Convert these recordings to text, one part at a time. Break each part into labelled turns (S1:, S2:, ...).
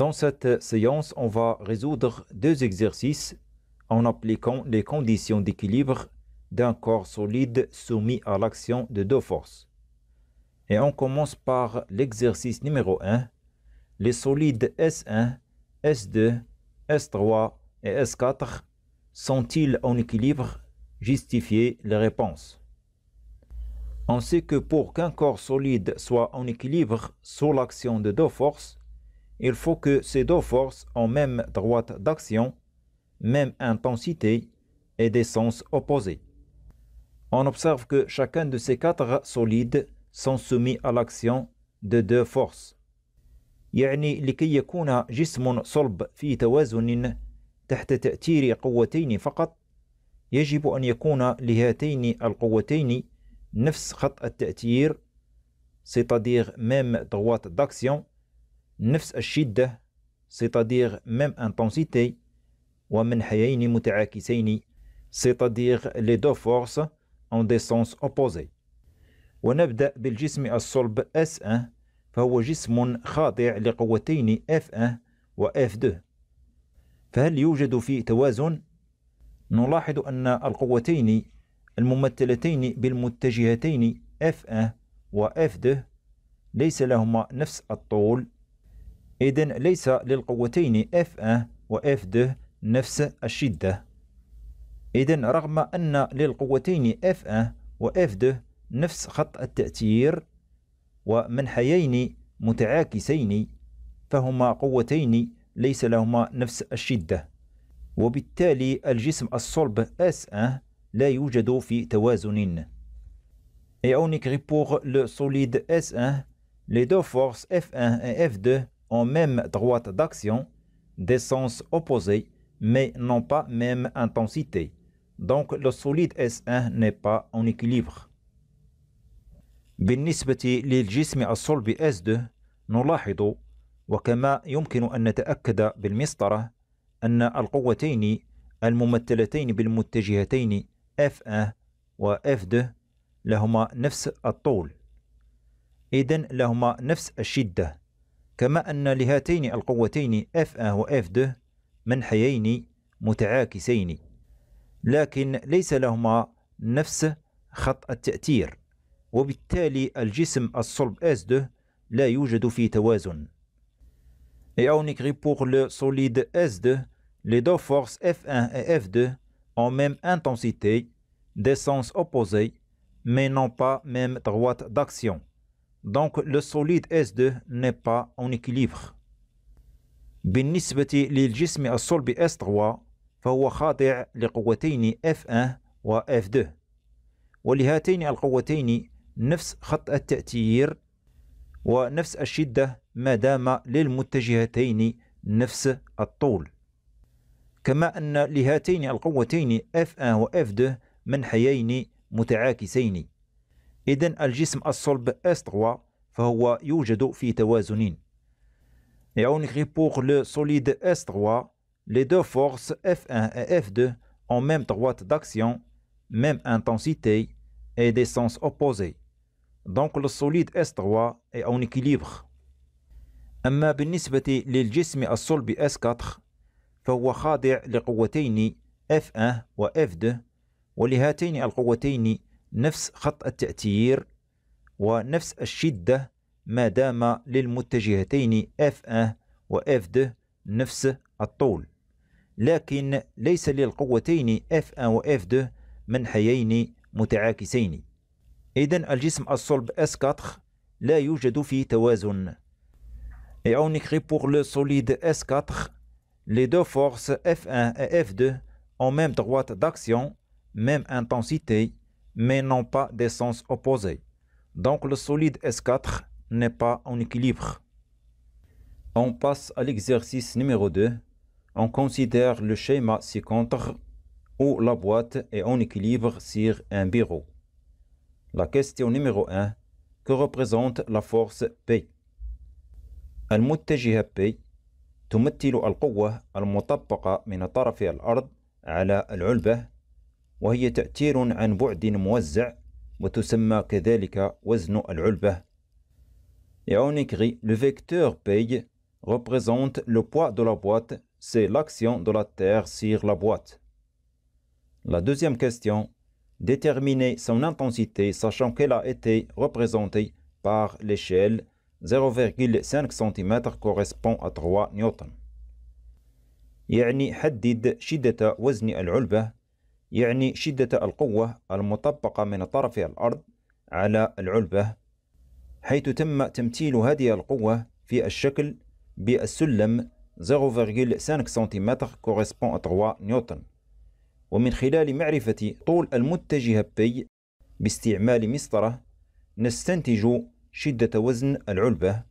S1: Dans cette séance, on va résoudre deux exercices en appliquant les conditions d'équilibre d'un corps solide soumis à l'action de deux forces. Et on commence par l'exercice numéro 1. Les solides S1, S2, S3 et S4 sont-ils en équilibre? Justifiez les réponses. On sait que pour qu'un corps solide soit en équilibre sous l'action de deux forces, il faut que ces deux forces ont même droite d'action, même intensité et des sens opposés. On observe que chacun de ces quatre solides sont soumis à l'action de deux forces. يعني لكي يكون جسم صلب في توازن تحت تأثير قوتين فقط، يجب أن يكون لهاتين القوتين نفس خط التأثير، c'est-à-dire même droite d'action، نفس الشدة c'est-à-dire même intensité، ومنحيين متعاكسين c'est-à-dire les deux forces en des sens opposés. ونبدأ بالجسم الصلب S1، فهو جسم خاضع لقوتين F1 و F2. فهل يوجد فيه توازن؟ نلاحظ أن القوتين الممثلتين بالمتجهتين F1 و F2 ليس لهما نفس الطول، إذن ليس للقوتين F1 و F2 نفس الشدة. إذن رغم أن للقوتين F1 و F2 نفس خط التأثير ومنحيين متعاكسين، فهما قوتين ليس لهما نفس الشدة، وبالتالي الجسم الصلب S1 لا يوجد في توازن. Et on écrit pour le solide S1, les deux forces F1 et F2 ont même droite d'action, des sens opposés, mais n'ont pas même intensité. Donc le solide S1 n'est pas en équilibre. بالنسبة للجسم الصلب S2 نلاحظ، وكما يمكن أن نتأكد بالمسطرة، أن القوتين الممثلتين بالمتجهتين F1 و F2 لهما نفس الطول، إذن لهما نفس الشدة، كما أن لهاتين القوتين F1 و F2 منحيين متعاكسين، لكن ليس لهما نفس خط التأثير، وبالتالي الجسم الصلب S2 لا يوجد في توازن. Et on écrit pour le solide S2, les deux forces F1 et F2 ont même intensité, des sens opposés, mais n'ont pas même droite d'action. Donc le solide S2 n'est pas en équilibre. بالنسبة للجسم الصلب S3 فهو خاضع لقوتين F1 و F2، ولهاتين القوتين نفس خط التأثير ونفس الشدة ما دام للمتجهتين نفس الطول، كما أن لهاتين القوتين F1 و F2 منحيين متعاكسين، إذن الجسم الصلب S3 فهو يوجد في توازن. Et on écrit pour le solide S3, les deux forces F1 et F2 ont même droite d'action, même intensité et des sens opposés. Donc le solide S3 est en équilibre. أما بالنسبة للجسم الصلب S4 فهو خاضع لقوتين F1 و F2، ولهاتين القوتين نفس خط التأثير ونفس الشدة ما دام للمتجهتين F1 و F2 نفس الطول، لكن ليس للقوتين F1 و F2 منحيين متعاكسين، إذن الجسم الصلب S4 لا يوجد في توازن. Et on écrit pour le solide S4, les deux forces F1 et F2 ont même droite d'action, même intensité, mais n'ont pas des sens opposés. Donc le solide S4 n'est pas en équilibre. On passe à l'exercice numéro 2. On considère le schéma ci-contre où la boîte est en équilibre sur un bureau. La question numéro 1. Que représente la force P? المتجهة P تمثل القوة المطبقة من طرف الأرض على العلبة، وهي تأثير عن بعد موزع وتسمى كذلك وزن العلبة. Et on écrit le vecteur P représente le poids de la boîte, c'est l'action de la Terre sur la boîte. La deuxième question, déterminer son intensité sachant qu'elle a été représentée par l'échelle 0,5 cm correspond à 3 نيوتن. يعني حدد شدة وزن العلبة، يعني شدة القوة المطبقة من طرف الأرض على العلبة، حيث تم تمثيل هذه القوة في الشكل بالسلم 0,5 cm correspond à 3 نيوتن. ومن خلال معرفة طول المتجهة P باستعمال مسطرة نستنتج شدة وزن العلبة.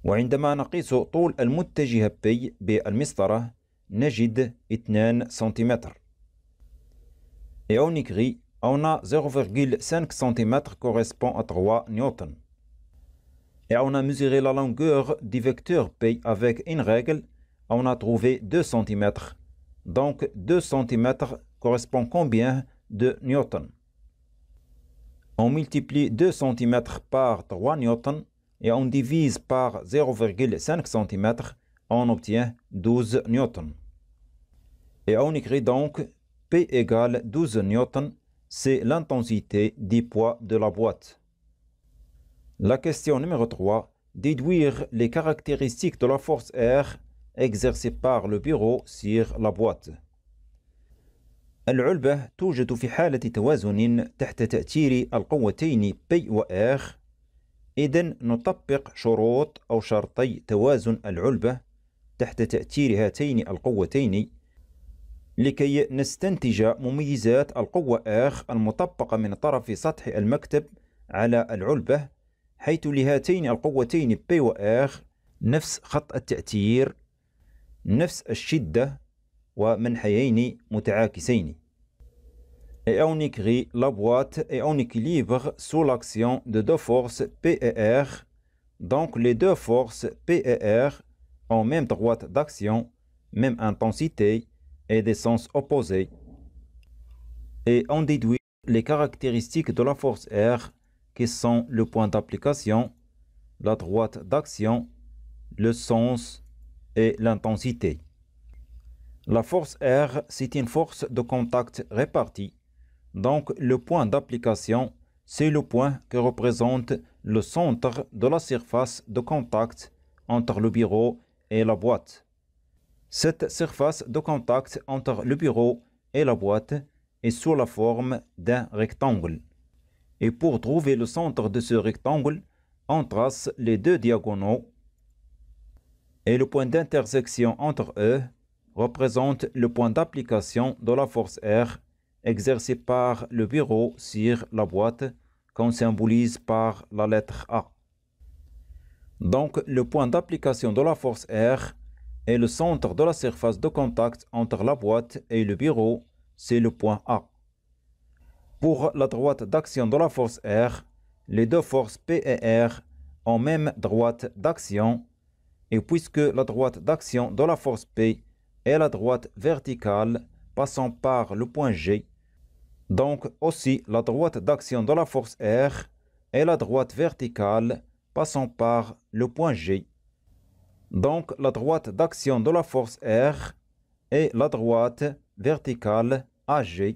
S1: وعندما نقيس طول المتجهة P بالمسطرة نجد 2 سنتيمتر. Et on écrit, on a 0,5 cm correspond à 3 newtons. Et on a mesuré la longueur du vecteur P avec une règle, on a trouvé 2 cm. Donc 2 cm correspond combien de newtons? On multiplie 2 cm par 3 newtons et on divise par 0,5 cm, on obtient 12 newtons. Et on écrit donc P égale 12 newtons, c'est l'intensité du poids de la boîte. La question numéro 3, déduire les caractéristiques de la force R exercée par le bureau sur la boîte. العلبة توجد في حالة توازن تحت تأثير القوتين P و R. إذن نطبق شروط أو شرطي توازن العلبة تحت تأثير هاتين القوتين لكي نستنتج مميزات القوة R المطبقة من طرف سطح المكتب على العلبة، حيث لهاتين القوتين P و R نفس خط التأثير، نفس الشدة ومنحيين متعاكسين. Et on écrit la boîte est en équilibre sous l'action de deux forces P et R. Donc les deux forces P et R ont même droite d'action, même intensité et des sens opposés. Et on déduit les caractéristiques de la force R qui sont le point d'application, la droite d'action, le sens et l'intensité. La force R, c'est une force de contact répartie. Donc le point d'application, c'est le point qui représente le centre de la surface de contact entre le bureau et la boîte. Cette surface de contact entre le bureau et la boîte est sous la forme d'un rectangle. Et pour trouver le centre de ce rectangle, on trace les deux diagonaux. Et le point d'intersection entre eux représente le point d'application de la force R exercée par le bureau sur la boîte qu'on symbolise par la lettre A. Donc le point d'application de la force R est le centre de la surface de contact entre la boîte et le bureau, c'est le point A. Pour la droite d'action de la force R, les deux forces P et R ont même droite d'action, et puisque la droite d'action de la force P est la droite verticale passant par le point G, donc aussi la droite d'action de la force R est la droite verticale passant par le point G. Donc la droite d'action de la force R est la droite verticale AG.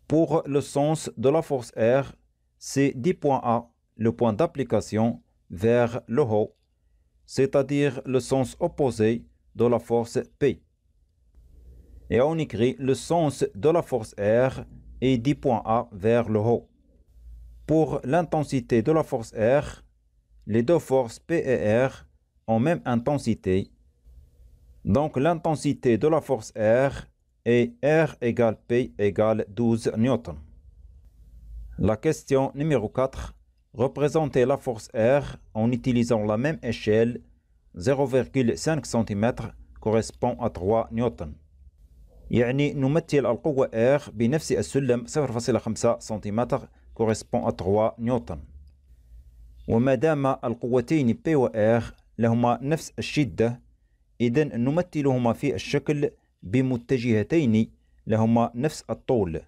S1: Pour le sens de la force R, c'est du point A, le point d'application, vers le haut, c'est-à-dire le sens opposé de la force P. Et on écrit le sens de la force R est du point A vers le haut. Pour l'intensité de la force R, les deux forces P et R ont même intensité. Donc l'intensité de la force R est R égale P égale 12 newtons. La question numéro 4. Représenter la force R en utilisant la même échelle 0,5 cm correspond à 3 newtons. يعني نمثل القوة R بنفس السلم 0,5 سنتيمتر correspond à 3 نيوتن. وما دام القوتين P و R لهما نفس الشدة، إذن نمثلهما في الشكل بمتجهتين لهما نفس الطول.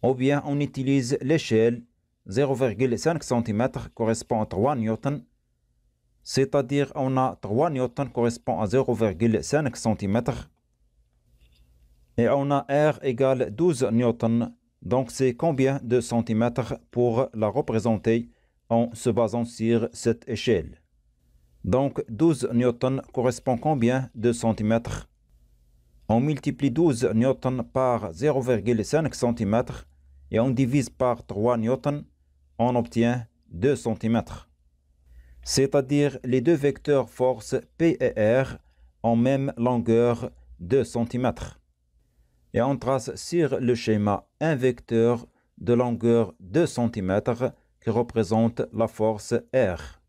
S1: Ou bien on utilise l'échelle 0,5 cm correspond à 3 newtons. c'est-à-dire on a 3 newtons correspond à 0,5 cm et on a R égale 12 newtons. Donc c'est combien de centimètres pour la représenter en se basant sur cette échelle. Donc 12 newtons correspond combien de centimètres? On multiplie 12 newtons par 0,5 cm et on divise par 3 newtons, on obtient 2 cm. C'est-à-dire les deux vecteurs force P et R ont même longueur 2 cm. Et on trace sur le schéma un vecteur de longueur 2 cm qui représente la force R.